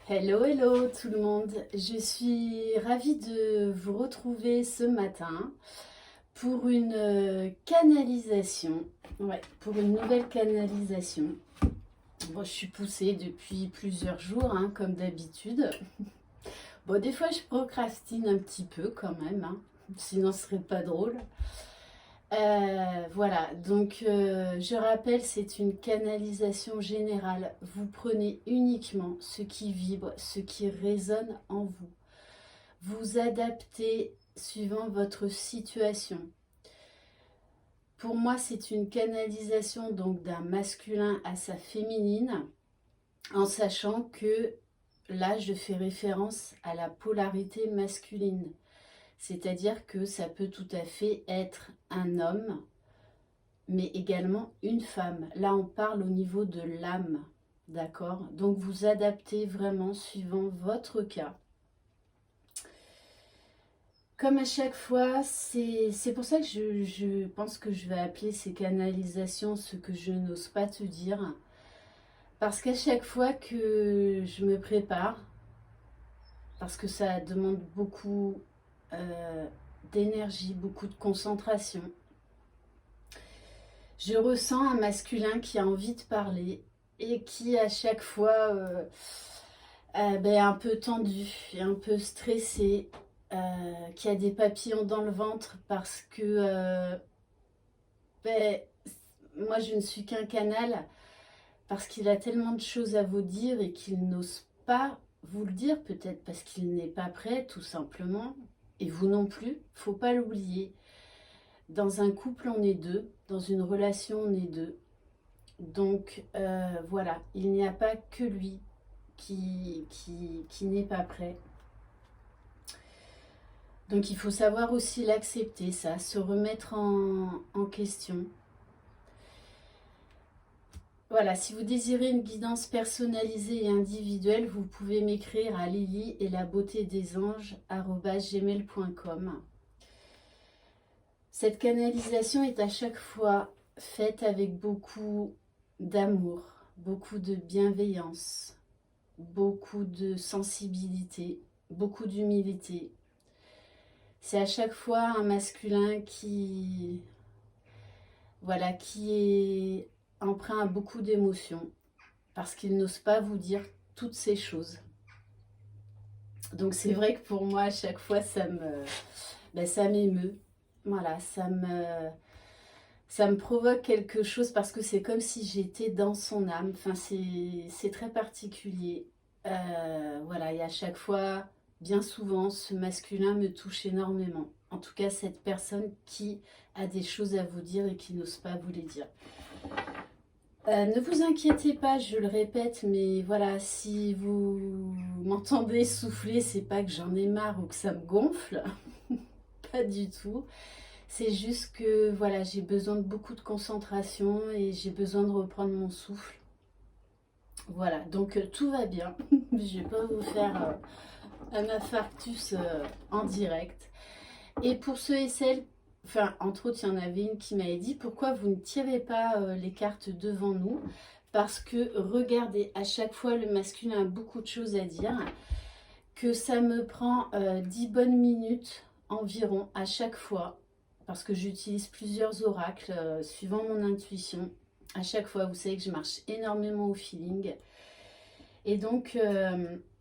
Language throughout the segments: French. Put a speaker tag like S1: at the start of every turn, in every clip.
S1: Hello, hello tout le monde. Je suis ravie de vous retrouver ce matin pour une canalisation. Ouais, pour une nouvelle canalisation. Bon, je suis poussée depuis plusieurs jours, hein, comme d'habitude. Bon, des fois, je procrastine un petit peu quand même, hein, sinon ce serait pas drôle. Voilà, donc je rappelle, c'est une canalisation générale. Vous prenez uniquement ce qui vibre, ce qui résonne en vous. Vous adaptez suivant votre situation. Pour moi, c'est une canalisation donc d'un masculin à sa féminine, en sachant que là, je fais référence à la polarité masculine. C'est-à-dire que ça peut tout à fait être un homme mais également une femme. Là, on parle au niveau de l'âme, d'accord? Donc, vous adaptez vraiment suivant votre cas. Comme à chaque fois, c'est pour ça que je pense que je vais appeler ces canalisations ce que je n'ose pas te dire. Parce qu'à chaque fois que je me prépare, parce que ça demande beaucoup d'énergie, beaucoup de concentration, je ressens un masculin qui a envie de parler et qui à chaque fois est un peu tendu et un peu stressé, qui a des papillons dans le ventre parce que ben, moi je ne suis qu'un canal, parce qu'il a tellement de choses à vous dire et qu'il n'ose pas vous le dire, peut-être parce qu'il n'est pas prêt tout simplement, et vous non plus, faut pas l'oublier. Dans un couple on est deux, dans une relation on est deux. Donc voilà, il n'y a pas que lui qui n'est pas prêt. Donc il faut savoir aussi l'accepter, ça, se remettre en question. Voilà, si vous désirez une guidance personnalisée et individuelle, vous pouvez m'écrire à lily et la beauté des anges@gmail.com. Cette canalisation est à chaque fois faite avec beaucoup d'amour, beaucoup de bienveillance, beaucoup de sensibilité, beaucoup d'humilité. C'est à chaque fois un masculin voilà, qui est emprunt à beaucoup d'émotions parce qu'il n'ose pas vous dire toutes ces choses. Donc c'est vrai que pour moi, à chaque fois, ça m'émeut. Voilà, ça me provoque quelque chose parce que c'est comme si j'étais dans son âme. Enfin, c'est très particulier. Voilà, et à chaque fois, bien souvent, ce masculin me touche énormément. En tout cas, cette personne qui a des choses à vous dire et qui n'ose pas vous les dire. Ne vous inquiétez pas, je le répète, mais voilà, si vous m'entendez souffler, c'est pas que j'en ai marre ou que ça me gonfle, pas du tout. C'est juste que voilà, j'ai besoin de beaucoup de concentration et j'ai besoin de reprendre mon souffle. Voilà, donc tout va bien. Je vais pas vous faire un infarctus en direct. Et pour ceux et celles, enfin, entre autres, il y en avait une qui m'avait dit pourquoi vous ne tirez pas les cartes devant nous. Parce que regardez, à chaque fois, le masculin a beaucoup de choses à dire. Que ça me prend 10 bonnes minutes environ à chaque fois. Parce que j'utilise plusieurs oracles suivant mon intuition. À chaque fois, vous savez que je marche énormément au feeling. Et donc,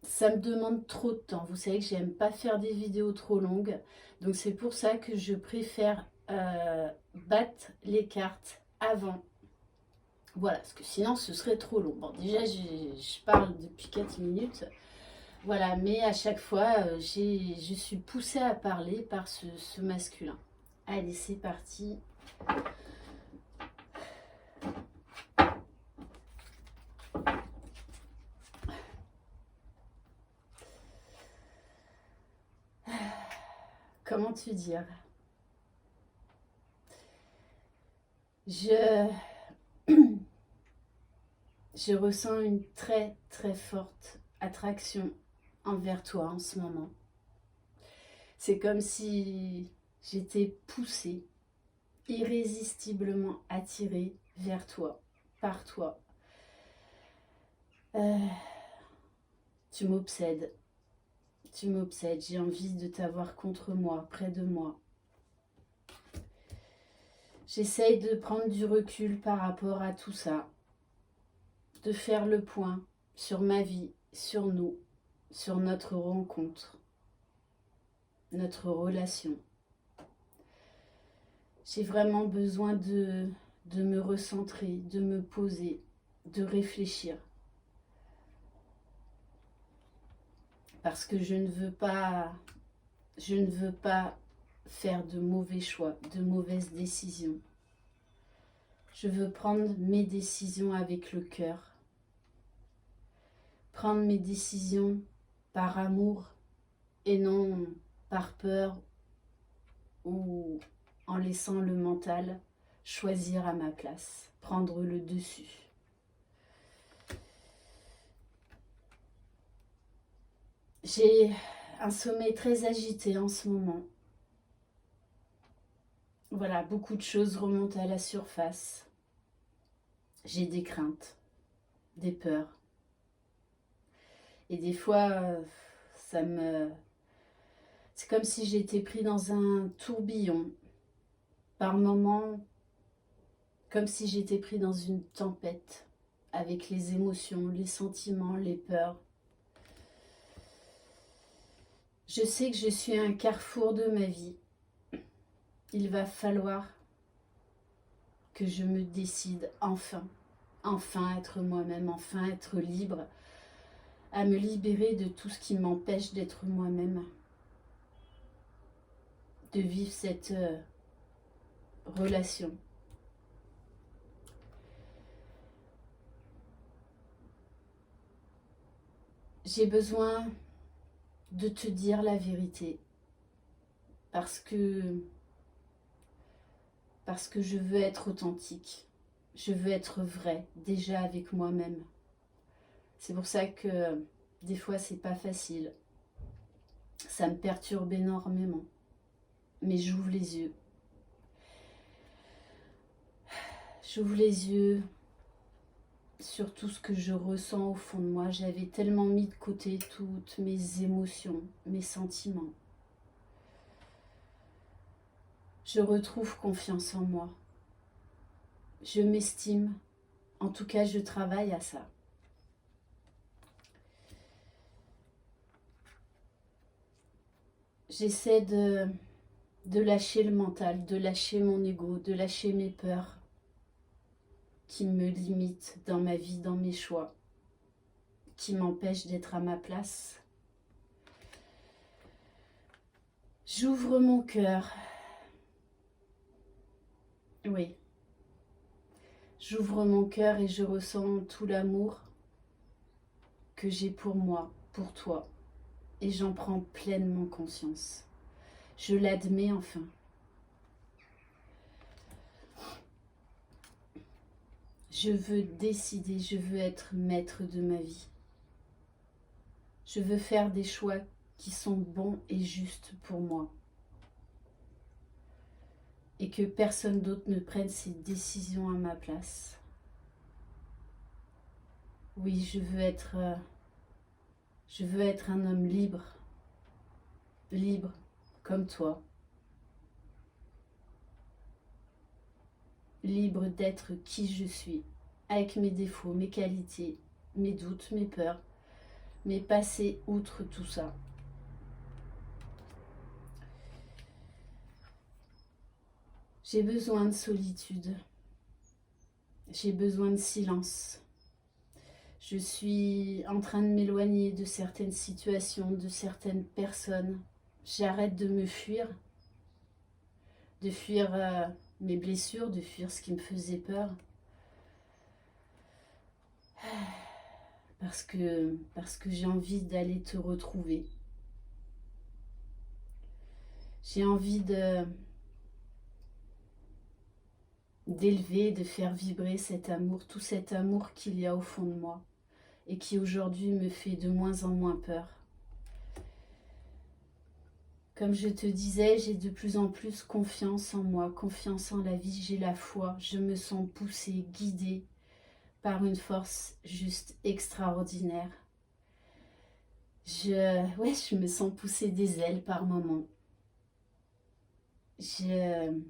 S1: ça me demande trop de temps. Vous savez que j'aime pas faire des vidéos trop longues. Donc, c'est pour ça que je préfère battre les cartes avant. Voilà, parce que sinon, ce serait trop long. Bon, déjà, je parle depuis 4 minutes. Voilà, mais à chaque fois, je suis poussée à parler par ce masculin. Allez, c'est parti. Comment te dire? Je, je ressens une très très forte attraction envers toi en ce moment. C'est comme si j'étais poussée, irrésistiblement attirée vers toi, par toi. Tu m'obsèdes. Tu m'obsèdes. J'ai envie de t'avoir contre moi, près de moi. J'essaye de prendre du recul par rapport à tout ça. De faire le point sur ma vie, sur nous, sur notre rencontre, notre relation. J'ai vraiment besoin de me recentrer, de me poser, de réfléchir. Parce que je ne veux pas faire de mauvais choix, de mauvaises décisions. Je veux prendre mes décisions avec le cœur. Prendre mes décisions par amour et non par peur ou en laissant le mental choisir à ma place, prendre le dessus. J'ai un sommeil très agité en ce moment. Voilà, beaucoup de choses remontent à la surface. J'ai des craintes, des peurs. Et des fois, c'est comme si j'étais pris dans un tourbillon. Par moments, comme si j'étais pris dans une tempête, avec les émotions, les sentiments, les peurs. Je sais que je suis à un carrefour de ma vie. Il va falloir que je me décide enfin être moi-même, enfin être libre, à me libérer de tout ce qui m'empêche d'être moi-même, de vivre cette relation. J'ai besoin de te dire la vérité parce que je veux être authentique, je veux être vraie déjà avec moi-même. C'est pour ça que des fois c'est pas facile, ça me perturbe énormément, mais j'ouvre les yeux. J'ouvre les yeux sur tout ce que je ressens au fond de moi. J'avais tellement mis de côté toutes mes émotions, mes sentiments. Je retrouve confiance en moi. Je m'estime. En tout cas, je travaille à ça. J'essaie de lâcher le mental, de lâcher mon ego, de lâcher mes peurs qui me limitent dans ma vie, dans mes choix, qui m'empêchent d'être à ma place. J'ouvre mon cœur. Oui. J'ouvre mon cœur et je ressens tout l'amour que j'ai pour moi, pour toi. Et j'en prends pleinement conscience. Je l'admets enfin. Je veux décider, je veux être maître de ma vie. Je veux faire des choix qui sont bons et justes pour moi. Et que personne d'autre ne prenne ces décisions à ma place. Oui, je veux être un homme libre. Libre comme toi. Libre d'être qui je suis, avec mes défauts, mes qualités, mes doutes, mes peurs, mais passer outre tout ça. J'ai besoin de solitude. J'ai besoin de silence. Je suis en train de m'éloigner de certaines situations, de certaines personnes. J'arrête de me fuir, de fuir mes blessures, de fuir ce qui me faisait peur. Parce que j'ai envie d'aller te retrouver. J'ai envie d'élever, de faire vibrer cet amour, tout cet amour qu'il y a au fond de moi et qui aujourd'hui me fait de moins en moins peur. Comme je te disais, j'ai de plus en plus confiance en moi, confiance en la vie, j'ai la foi, je me sens poussée, guidée par une force juste extraordinaire. Ouais, je me sens pousser des ailes par moments. Je,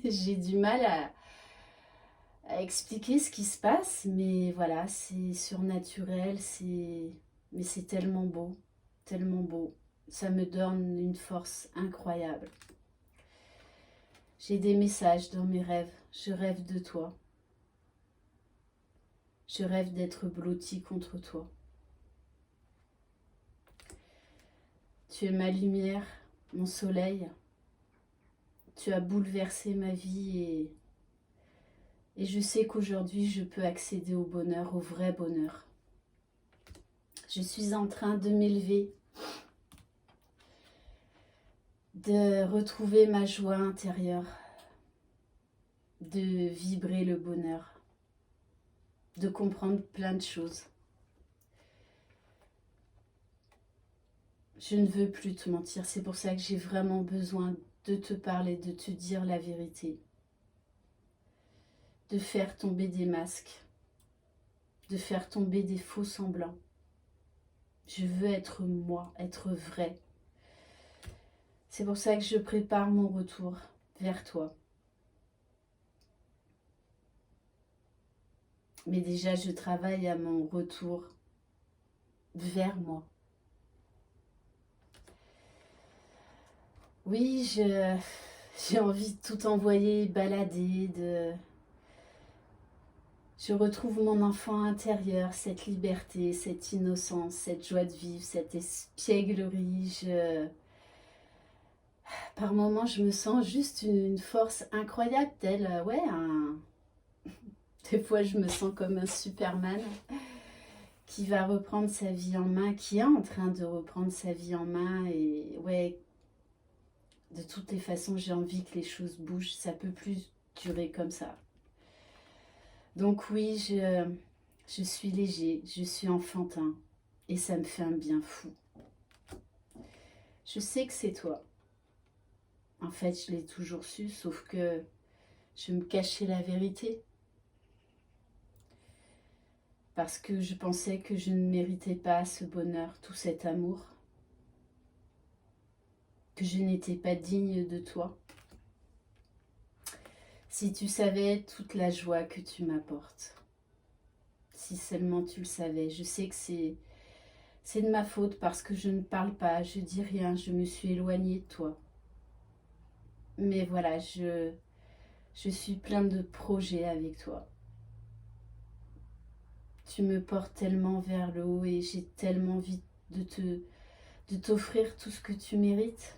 S1: j'ai du mal à expliquer ce qui se passe, mais voilà, c'est surnaturel, mais c'est tellement beau, tellement beau. Ça me donne une force incroyable. J'ai des messages dans mes rêves. Je rêve de toi. Je rêve d'être blotti contre toi. Tu es ma lumière, mon soleil. Tu as bouleversé ma vie et je sais qu'aujourd'hui je peux accéder au bonheur, au vrai bonheur. Je suis en train de m'élever, de retrouver ma joie intérieure, de vibrer le bonheur, de comprendre plein de choses. Je ne veux plus te mentir, c'est pour ça que j'ai vraiment besoin de te parler, de te dire la vérité, de faire tomber des masques, de faire tomber des faux semblants. Je veux être moi, être vrai. C'est pour ça que je prépare mon retour vers toi. Mais déjà, je travaille à mon retour vers moi. Oui, j'ai envie de tout envoyer, balader, je retrouve mon enfant intérieur, cette liberté, cette innocence, cette joie de vivre, cette espièglerie. Par moments, je me sens juste une force incroyable, ouais, des fois, je me sens comme un Superman qui va reprendre sa vie en main, qui est en train de reprendre sa vie en main. Et ouais, de toutes les façons, j'ai envie que les choses bougent. Ça peut plus durer comme ça. Donc oui, je suis léger, je suis enfantin. Et ça me fait un bien fou. Je sais que c'est toi. En fait, je l'ai toujours su, sauf que je me cachais la vérité. Parce que je pensais que je ne méritais pas ce bonheur, tout cet amour. Que je n'étais pas digne de toi. Si tu savais toute la joie que tu m'apportes. Si seulement tu le savais. Je sais que c'est de ma faute parce que je ne parle pas, je dis rien, je me suis éloignée de toi. Mais voilà, je suis plein de projets avec toi. Tu me portes tellement vers le haut et j'ai tellement envie de t'offrir tout ce que tu mérites.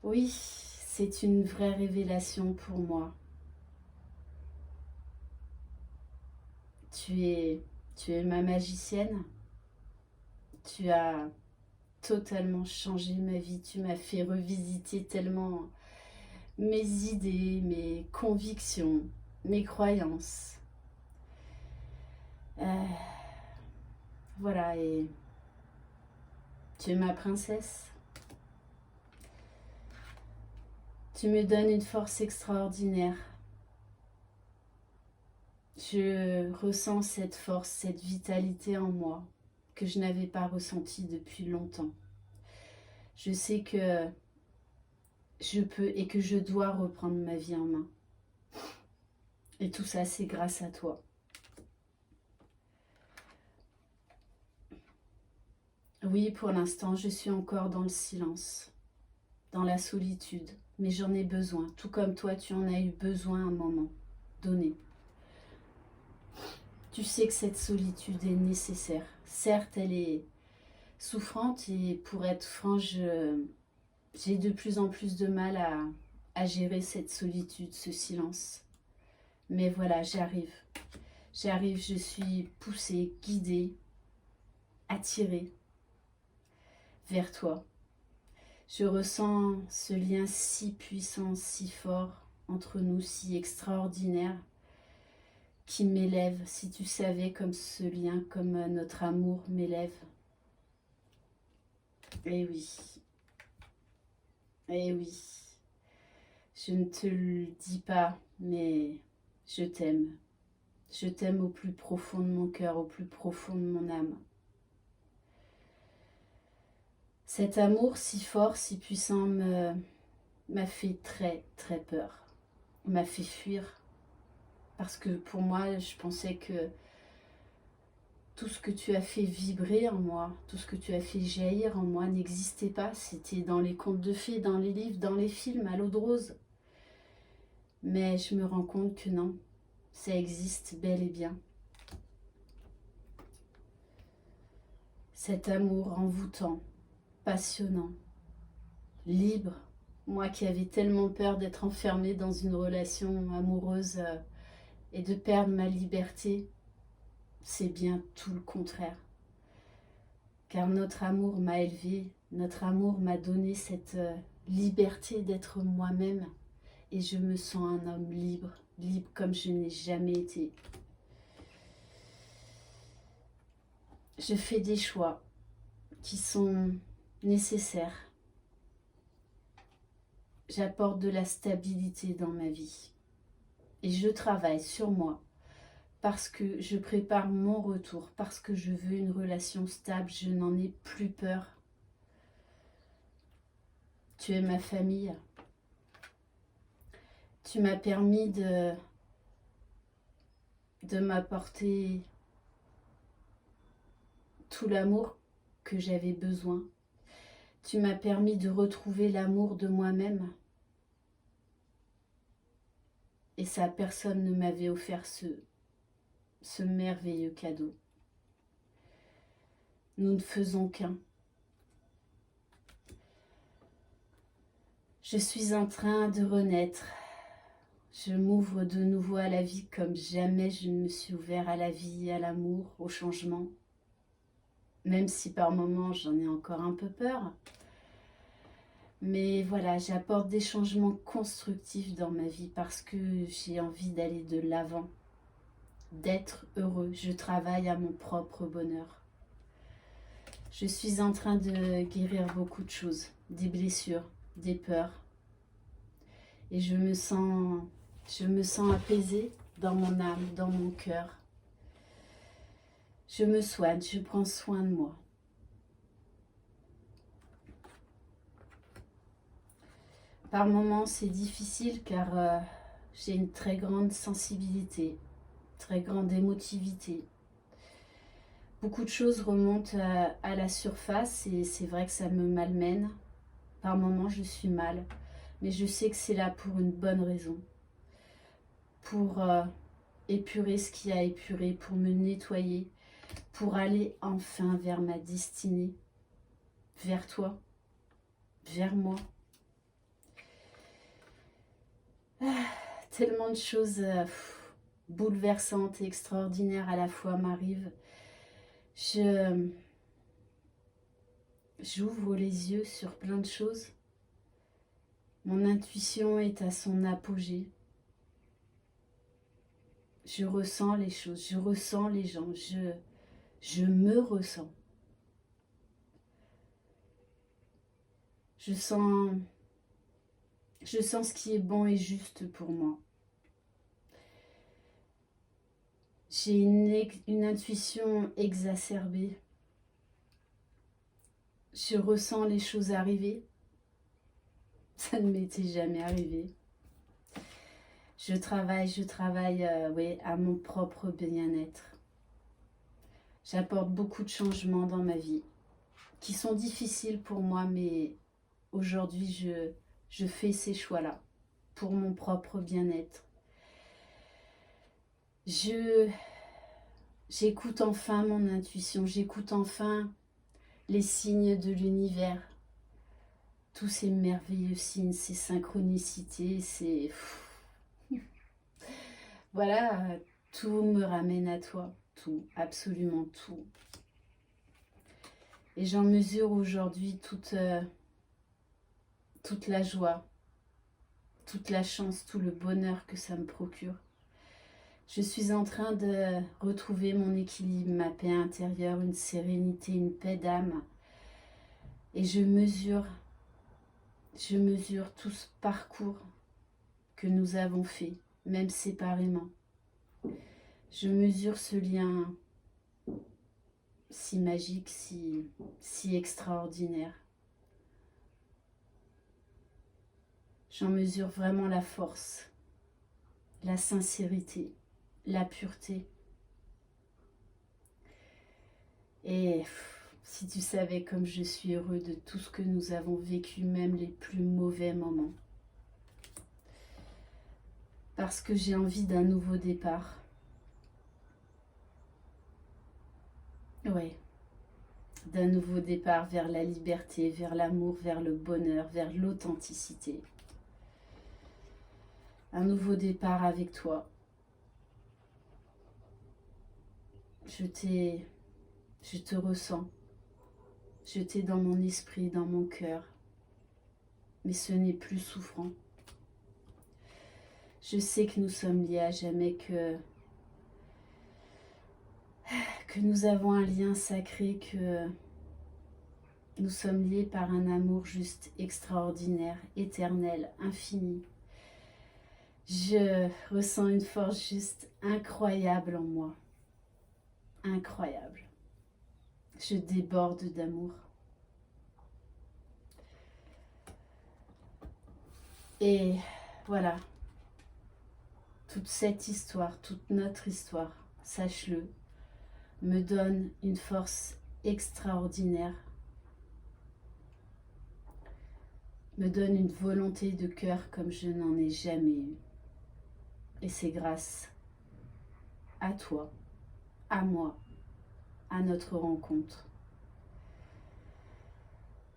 S1: Oui, c'est une vraie révélation pour moi. Tu es, tu es ma magicienne. Tu as totalement changé ma vie. Tu m'as fait revisiter tellement mes idées, mes convictions, mes croyances. Voilà, et tu es ma princesse. Tu me donnes une force extraordinaire. Je ressens cette force, cette vitalité en moi que je n'avais pas ressentie depuis longtemps. Je sais que je peux et que je dois reprendre ma vie en main. Et tout ça, c'est grâce à toi. Oui, pour l'instant, je suis encore dans le silence, dans la solitude, mais j'en ai besoin, tout comme toi, tu en as eu besoin à un moment donné. Tu sais que cette solitude est nécessaire. Certes, elle est souffrante et pour être franc, j'ai de plus en plus de mal à gérer cette solitude, ce silence. Mais voilà, j'arrive. J'arrive, je suis poussée, guidée, attirée vers toi. Je ressens ce lien si puissant, si fort entre nous, si extraordinaire, qui m'élève. Si tu savais comme ce lien, comme notre amour m'élève. Eh oui, eh oui. Je ne te le dis pas, mais je t'aime. Je t'aime au plus profond de mon cœur, au plus profond de mon âme. Cet amour si fort, si puissant m'a fait très très peur, m'a fait fuir. Parce que pour moi, je pensais que tout ce que tu as fait vibrer en moi, tout ce que tu as fait jaillir en moi n'existait pas. C'était dans les contes de fées, dans les livres, dans les films, à l'eau de rose. Mais je me rends compte que non, ça existe bel et bien. Cet amour envoûtant, passionnant, libre. Moi qui avais tellement peur d'être enfermée dans une relation amoureuse et de perdre ma liberté, c'est bien tout le contraire. Car notre amour m'a élevée, notre amour m'a donné cette liberté d'être moi-même. Et je me sens un homme libre, libre comme je n'ai jamais été. Je fais des choix qui sont nécessaires. J'apporte de la stabilité dans ma vie. Et je travaille sur moi parce que je prépare mon retour, parce que je veux une relation stable, je n'en ai plus peur. Tu es ma famille. Tu m'as permis de m'apporter tout l'amour que j'avais besoin. Tu m'as permis de retrouver l'amour de moi-même. Et ça, personne ne m'avait offert ce merveilleux cadeau. Nous ne faisons qu'un. Je suis en train de renaître. Je m'ouvre de nouveau à la vie comme jamais je ne me suis ouvert à la vie, à l'amour, au changement. Même si par moments j'en ai encore un peu peur. Mais voilà, j'apporte des changements constructifs dans ma vie parce que j'ai envie d'aller de l'avant, d'être heureux. Je travaille à mon propre bonheur. Je suis en train de guérir beaucoup de choses, des blessures, des peurs. Et je me sens apaisée dans mon âme, dans mon cœur. Je me soigne, je prends soin de moi. Par moments, c'est difficile car j'ai une très grande sensibilité, très grande émotivité. Beaucoup de choses remontent à la surface et c'est vrai que ça me malmène. Par moments, je suis mal, mais je sais que c'est là pour une bonne raison. Pour épurer ce qui a épuré, pour me nettoyer, pour aller enfin vers ma destinée, vers toi, vers moi. Tellement de choses bouleversantes et extraordinaires à la fois m'arrivent. J'ouvre les yeux sur plein de choses. Mon intuition est à son apogée. Je ressens les choses, je ressens les gens, je me ressens. Je sens ce qui est bon et juste pour moi. J'ai une intuition exacerbée. Je ressens les choses arriver. Ça ne m'était jamais arrivé. Je travaille oui, à mon propre bien-être. J'apporte beaucoup de changements dans ma vie qui sont difficiles pour moi, mais aujourd'hui, je fais ces choix-là pour mon propre bien-être. J'écoute enfin mon intuition, j'écoute enfin les signes de l'univers. Tous ces merveilleux signes, ces synchronicités, ces... Voilà, tout me ramène à toi, tout, absolument tout. Et j'en mesure aujourd'hui toute la joie, toute la chance, tout le bonheur que ça me procure. Je suis en train de retrouver mon équilibre, ma paix intérieure, une sérénité, une paix d'âme. Et je mesure tout ce parcours que nous avons fait, même séparément. Je mesure ce lien si magique, si extraordinaire. J'en mesure vraiment la force, la sincérité, la pureté. Et si tu savais comme je suis heureux de tout ce que nous avons vécu, même les plus mauvais moments. Parce que j'ai envie d'un nouveau départ. Ouais, d'un nouveau départ vers la liberté, vers l'amour, vers le bonheur, vers l'authenticité. Un nouveau départ avec toi. Je te ressens. Je t'ai dans mon esprit, dans mon cœur. Mais ce n'est plus souffrant. Je sais que nous sommes liés à jamais, que nous avons un lien sacré, que nous sommes liés par un amour juste extraordinaire, éternel, infini. Je ressens une force juste incroyable en moi. Incroyable. Je déborde d'amour. Et voilà, toute cette histoire, toute notre histoire, sache-le, me donne une force extraordinaire, me donne une volonté de cœur comme je n'en ai jamais eu. Et c'est grâce à toi, à moi, à notre rencontre.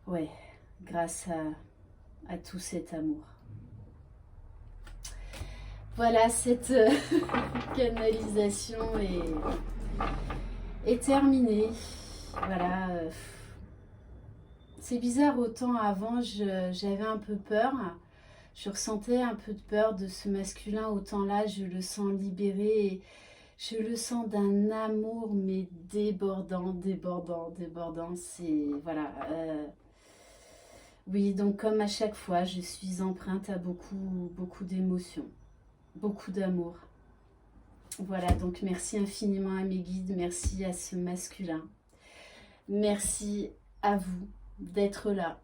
S1: Ouais, grâce à tout cet amour. Voilà, cette canalisation est terminée. Voilà. C'est bizarre, autant avant j'avais un peu peur. Je ressentais un peu de peur de ce masculin, autant là je le sens libéré. Et je le sens d'un amour mais débordant, débordant, débordant. C'est voilà. Oui, donc comme à chaque fois, je suis empreinte à beaucoup, beaucoup d'émotions, beaucoup d'amour. Voilà, donc merci infiniment à mes guides, merci à ce masculin. Merci à vous d'être là,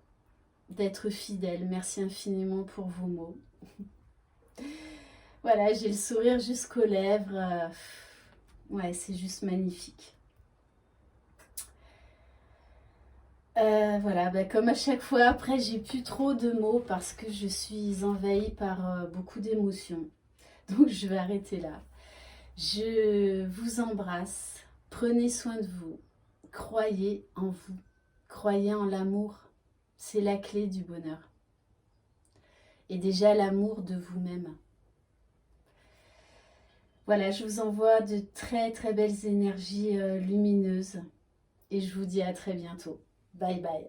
S1: d'être fidèle. Merci infiniment pour vos mots. Voilà, j'ai le sourire jusqu'aux lèvres. Ouais, c'est juste magnifique. Voilà, bah, comme à chaque fois, après, j'ai plus trop de mots parce que je suis envahie par beaucoup d'émotions. Donc, je vais arrêter là. Je vous embrasse. Prenez soin de vous. Croyez en vous. Croyez en l'amour. C'est la clé du bonheur. Et déjà, l'amour de vous-même. Voilà, je vous envoie de très très belles énergies lumineuses. Et je vous dis à très bientôt. Bye bye.